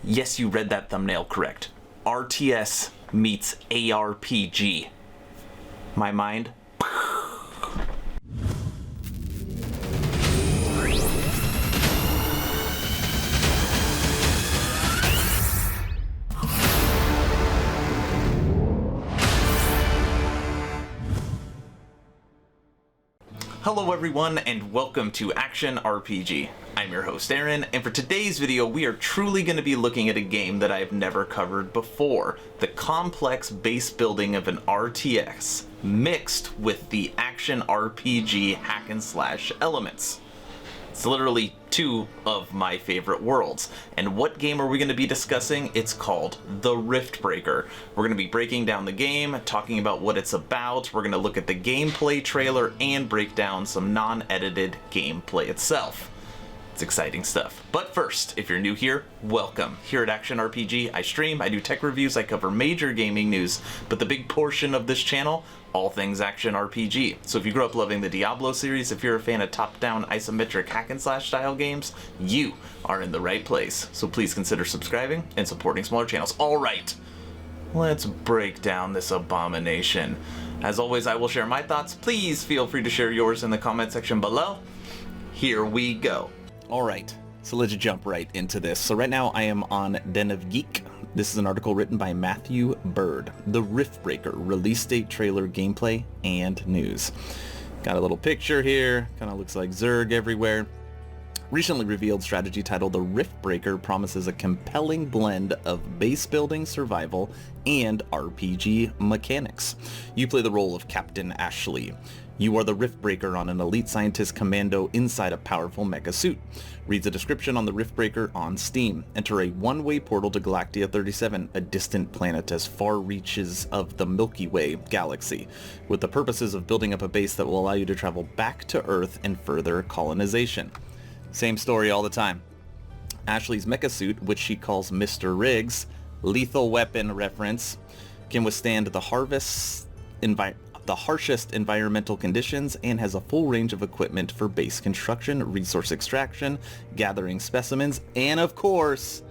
Yes, you read that thumbnail correct. RTS meets ARPG. My mind? Hello everyone and welcome to Action RPG. I'm your host Aaron, and for today's video we are truly going to be looking at a game that I've never covered before. The complex base building of an RTS mixed with the action RPG hack and slash elements. It's literally two of my favorite worlds. And what game are we going to be discussing? It's called the Riftbreaker. We're going to be breaking down the game, talking about what it's about. We're going to look at the gameplay trailer and break down some non-edited gameplay itself. It's exciting stuff. But first, if you're new here, welcome. Here at Action RPG, I stream, I do tech reviews, I cover major gaming news, but the big portion of this channel, all things Action RPG. So if you grew up loving the Diablo series, if you're a fan of top-down isometric hack and slash style games, you are in the right place. So please consider subscribing and supporting smaller channels. All right, let's break down this abomination. As always, I will share my thoughts. Please feel free to share yours in the comment section below. Here we go. Alright, so let's jump right into this. So right now I am on Den of Geek. This is an article written by Matthew Bird. The Riftbreaker, release date, trailer, gameplay, and news. Got a little picture here, kind of looks like Zerg everywhere. Recently revealed strategy titled The Riftbreaker promises a compelling blend of base building, survival, and RPG mechanics. You play the role of Captain Ashley. You are the Riftbreaker on an elite scientist commando inside a powerful mecha suit. Read the description on the Riftbreaker on Steam. Enter a one-way portal to Galactia 37, a distant planet as far reaches of the Milky Way galaxy, with the purposes of building up a base that will allow you to travel back to Earth and further colonization. Same story all the time. Ashley's mecha suit, which she calls Mr. Riggs, lethal weapon reference, can withstand the harshest environmental conditions and has a full range of equipment for base construction, resource extraction, gathering specimens, and of course,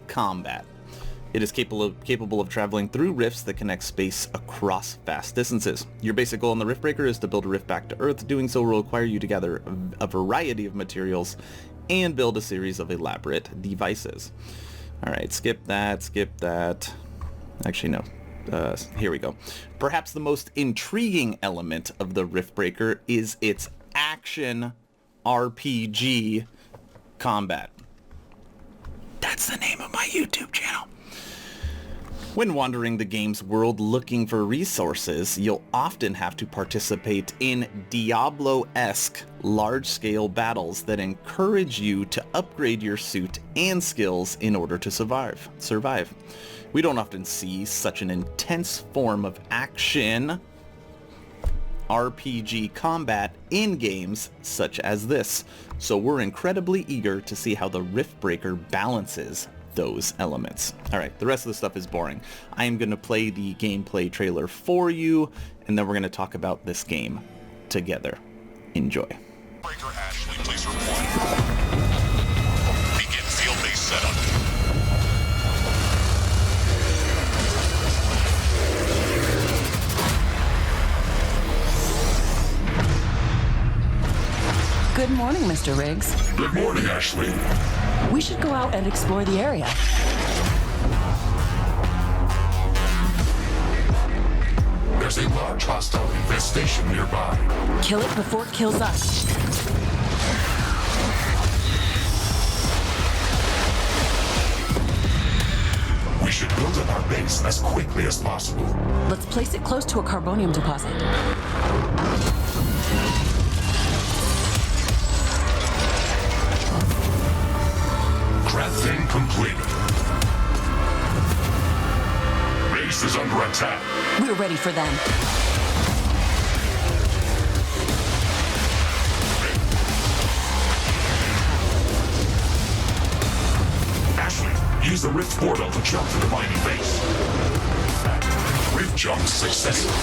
combat. It is capable of traveling through rifts that connect space across vast distances. Your basic goal in the Riftbreaker is to build a rift back to Earth. Doing so will require you to gather a variety of materials and build a series of elaborate devices. Alright, skip that. Actually, no. Here we go. Perhaps the most intriguing element of the Riftbreaker is its action RPG combat. That's the name of my YouTube channel. When wandering the game's world looking for resources, you'll often have to participate in Diablo-esque large-scale battles that encourage you to upgrade your suit and skills in order to survive. We don't often see such an intense form of action RPG combat in games such as this, so we're incredibly eager to see how the Riftbreaker balances those elements. Alright, the rest of the stuff is boring. I am going to play the gameplay trailer for you, and then we're going to talk about this game together. Enjoy. Breaker Ashley, please report. Begin field-based setup. Good morning, Mr. Riggs. Good morning, Ashley. We should go out and explore the area. There's a large hostile infestation nearby. Kill it before it kills us. We should build up our base as quickly as possible. Let's place it close to a carbonium deposit. Crafting completed. Base is under attack. We're ready for them. Ashley, use the rift portal to jump to the mining base. Rift jump successful.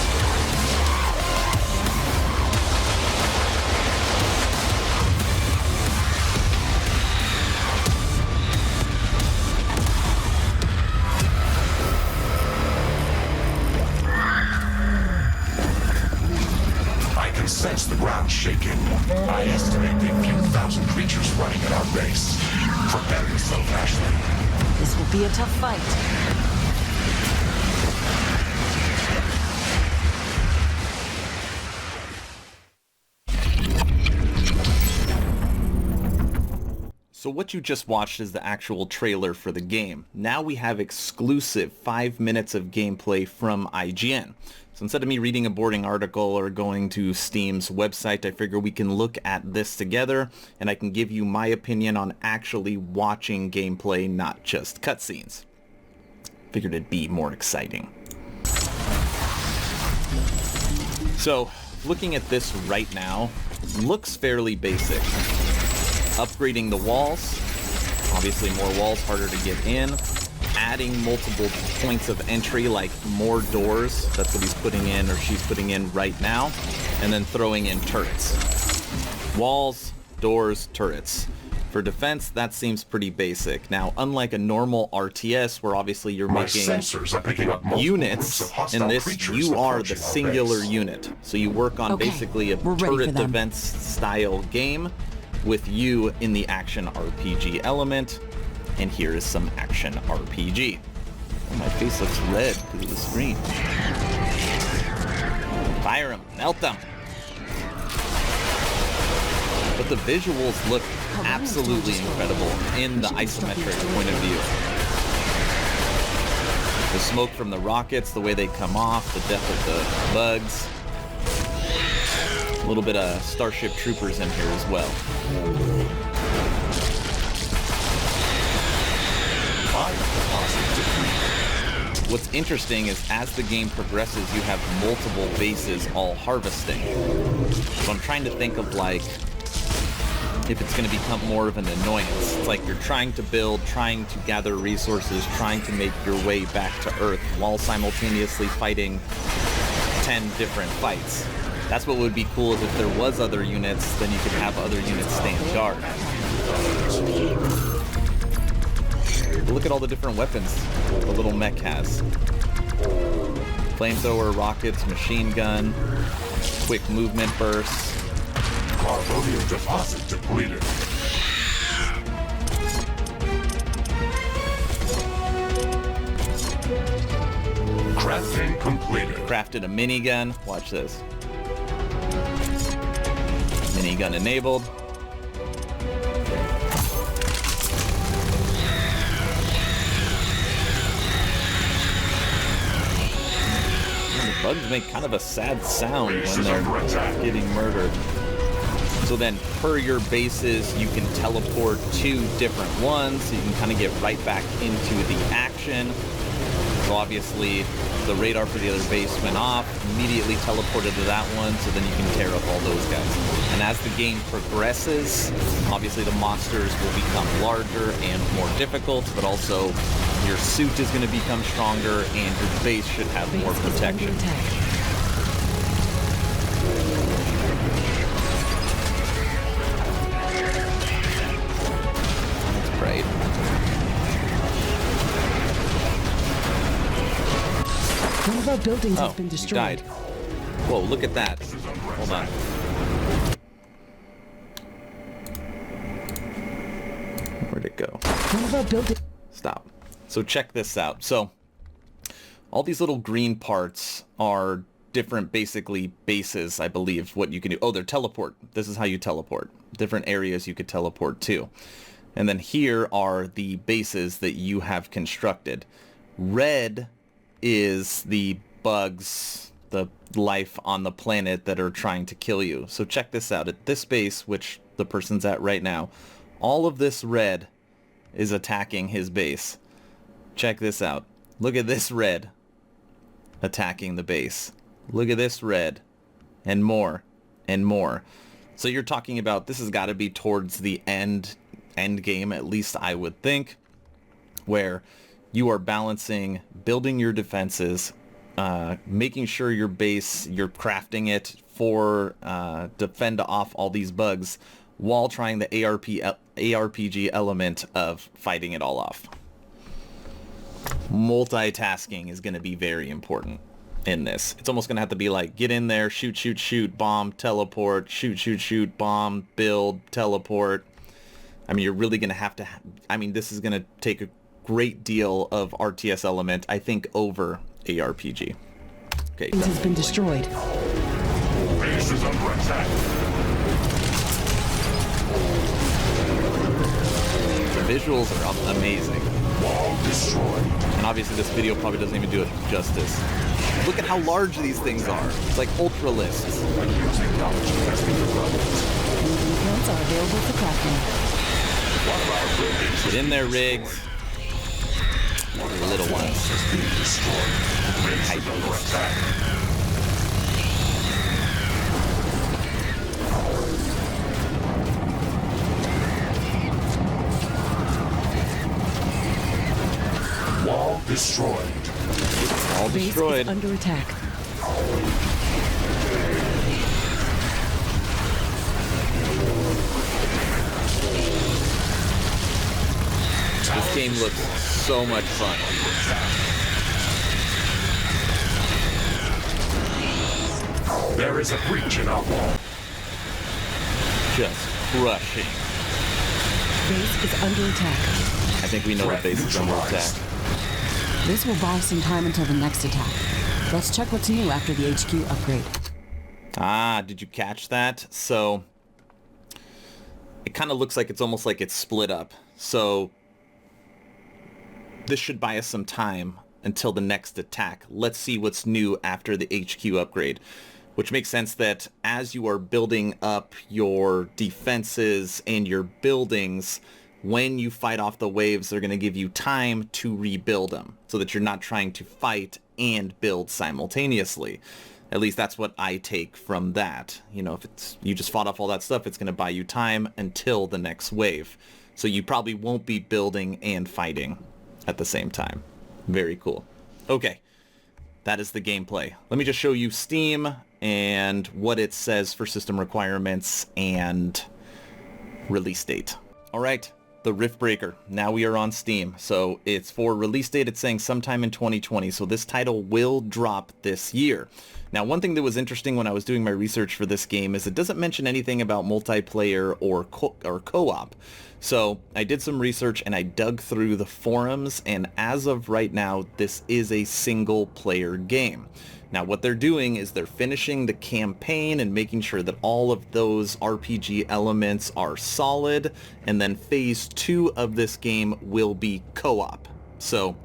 I estimate a few thousand creatures running at our base. Prepare yourself, Ashley. This will be a tough fight. So what you just watched is the actual trailer for the game. Now we have exclusive 5 minutes of gameplay from IGN. So instead of me reading a boring article or going to Steam's website, I figure we can look at this together and I can give you my opinion on actually watching gameplay, not just cutscenes. Figured it'd be more exciting. So looking at this right now, looks fairly basic. Upgrading the walls, obviously more walls, harder to get in. Adding multiple points of entry, like more doors, that's what he's putting in, or she's putting in right now. And then throwing in turrets. Walls, doors, turrets. For defense, that seems pretty basic. Now, unlike a normal RTS, where obviously you're making units, in this, you are the singular unit. So you work on basically a turret defense style game, with you in the action RPG element, and here is some action RPG. Oh, my face looks red because of the screen. Fire them, melt them. But the visuals look absolutely incredible in the isometric point of view. The smoke from the rockets, the way they come off, the death of the bugs. A little bit of Starship Troopers in here as well. What's interesting is as the game progresses, you have multiple bases all harvesting. So I'm trying to think of like if it's going to become more of an annoyance. It's like you're trying to build, trying to gather resources, trying to make your way back to Earth while simultaneously fighting 10 different fights. That's what would be cool, is if there was other units, then you could have other units stand guard. But look at all the different weapons the little mech has. Flamethrower, rockets, machine gun, quick movement bursts. Carbonium deposit depleted. Crafting completed. Crafted a minigun. Watch this. Minigun enabled. The bugs make kind of a sad sound when they're getting murdered. So then, per your bases, you can teleport to different ones, so you can kind of get right back into the action. So obviously, the radar for the other base went off, immediately teleported to that one, so then you can tear up all those guys. And as the game progresses, obviously the monsters will become larger and more difficult, but also your suit is going to become stronger and your base should have more protection. That's great. One of our buildings has been destroyed. Died. Whoa, look at that. Hold on. Where'd it go? One of our buildings. Stop. So check this out. So all these little green parts are different, basically, bases, I believe, what you can do. Oh, they're teleport. This is how you teleport. Different areas you could teleport to. And then here are the bases that you have constructed. Red is the bugs, the life on the planet that are trying to kill you. So check this out. At this base, which the person's at right now, all of this red is attacking his base. Check this out. Look at this red attacking the base. Look at this red. And more. And more. So you're talking about this has got to be towards the end game, at least I would think, where you are balancing building your defenses, making sure your base, you're crafting it for to fend off all these bugs, while trying the ARPG element of fighting it all off. Multitasking is going to be very important. in this. It's almost going to have to be like, get in there, shoot, shoot, shoot, bomb, teleport, shoot, shoot, shoot, bomb, build, teleport. I mean, you're really going to have to... I mean, this is going to take a great deal of RTS element, I think, over ARPG. Okay. It has been destroyed. Base is under attack. The visuals are amazing. Wall destroyed. And obviously this video probably doesn't even do it justice. Look at how large these things are. It's like ultra lists. Moving fields are available for crafting. Get in there, Riggs. The little ones. Wall destroyed. All Base destroyed. is under attack. This game looks so much fun. There is a breach in our wall. Just crushing. Base is under attack. I think we know the base is under attack. This will buy some time until the next attack. Let's check what's new after the HQ upgrade. Ah, did you catch that? So it kind of looks like it's almost like it's split up. So this should buy us some time until the next attack. Let's see what's new after the HQ upgrade, which makes sense that as you are building up your defenses and your buildings, when you fight off the waves, they're going to give you time to rebuild them so that you're not trying to fight and build simultaneously. At least that's what I take from that. You know, if it's you just fought off all that stuff, it's going to buy you time until the next wave. So you probably won't be building and fighting at the same time. Very cool. Okay, that is the gameplay. Let me just show you Steam and what it says for system requirements and release date. All right, the Riftbreaker. Now we are on Steam. So it's for release date. It's saying sometime in 2020. So this title will drop this year. Now, one thing that was interesting when I was doing my research for this game is it doesn't mention anything about multiplayer or co-op. So I did some research and I dug through the forums, and as of right now, this is a single player game. Now what they're doing is they're finishing the campaign and making sure that all of those RPG elements are solid, and then phase 2 of this game will be co-op. So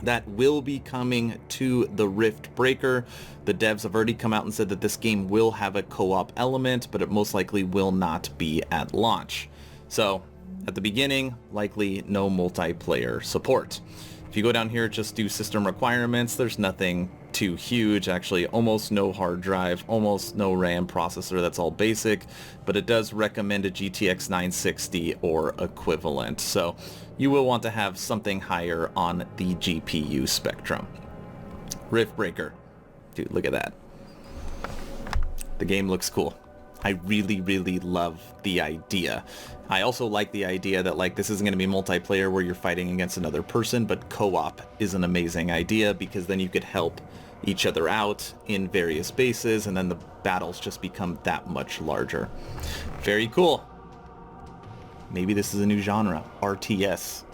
that will be coming to the Riftbreaker. The devs have already come out and said that this game will have a co-op element, but it most likely will not be at launch. So at the beginning, likely no multiplayer support. If you go down here, just do system requirements. There's nothing too huge, actually almost no hard drive, almost no RAM processor. That's all basic, but it does recommend a GTX 960 or equivalent. So you will want to have something higher on the GPU spectrum. Riftbreaker. Dude, look at that. The game looks cool. I really, really love the idea. I also like the idea that like this isn't going to be multiplayer where you're fighting against another person, but co-op is an amazing idea because then you could help each other out in various bases, and then the battles just become that much larger. Very cool. Maybe this is a new genre, RTS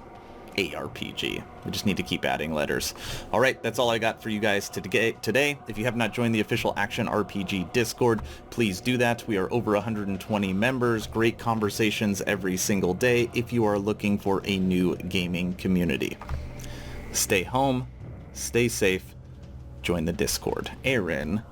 ARPG. We just need to keep adding letters. All right, that's all I got for you guys today. If you have not joined the official Action RPG Discord, please do that. We are over 120 members, great conversations every single day if you are looking for a new gaming community. Stay home, stay safe, join the Discord. Aaron